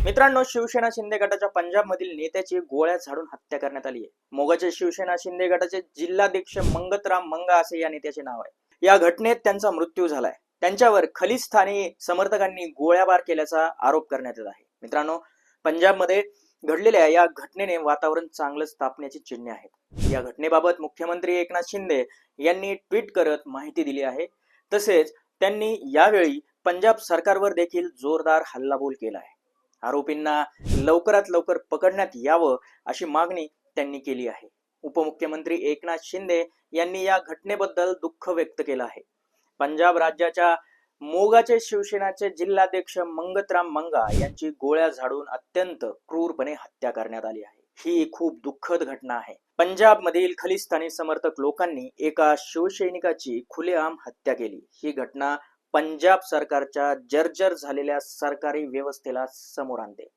मित्रांनो, शिवसेना शिंदे गटाच्या पंजाबमधील नेत्याची गोळ्या झाडून हत्या करण्यात आली आहे. मोगाचे शिवसेना शिंदे गटाचे जिल्हाध्यक्ष मंगतराम मंगा असे या नेत्याचे नाव आहे. या घटनेत त्यांचा मृत्यू झालाय. त्यांच्यावर खलिस्तानी समर्थकांनी गोळ्याबार केल्याचा आरोप करण्यात येत आहे. मित्रांनो, पंजाबमध्ये घडलेल्या या घटनेने वातावरण चांगलंच तापण्याची चिन्हे आहेत. या घटनेबाबत मुख्यमंत्री एकनाथ शिंदे यांनी ट्विट करत माहिती दिली आहे. तसेच त्यांनी यावेळी पंजाब सरकारवर देखील जोरदार हल्लाबोल केला आहे. आरोपींना लवकरात लवकर पकडण्यात यावं अशी मागणी त्यांनी केली आहे. उपमुख्यमंत्री एकनाथ शिंदे यांनी या घटनेबद्दल दुःख व्यक्त केलं आहे. पंजाब राज्याच्या मोगाचे शिवसेनाचे जिल्हाध्यक्ष मंगतराम मंगा यांची गोळ्या झाडून अत्यंत क्रूरपणे हत्या करण्यात आली आहे. ही खूप दुःखद घटना आहे. पंजाब मधील खलिस्तानी समर्थक लोकांनी एका शिवसैनिकाची खुलेआम हत्या केली. ही घटना पंजाब सरकारच्या जर्जर झालेल्या सरकारी व्यवस्थेला समोर आणते.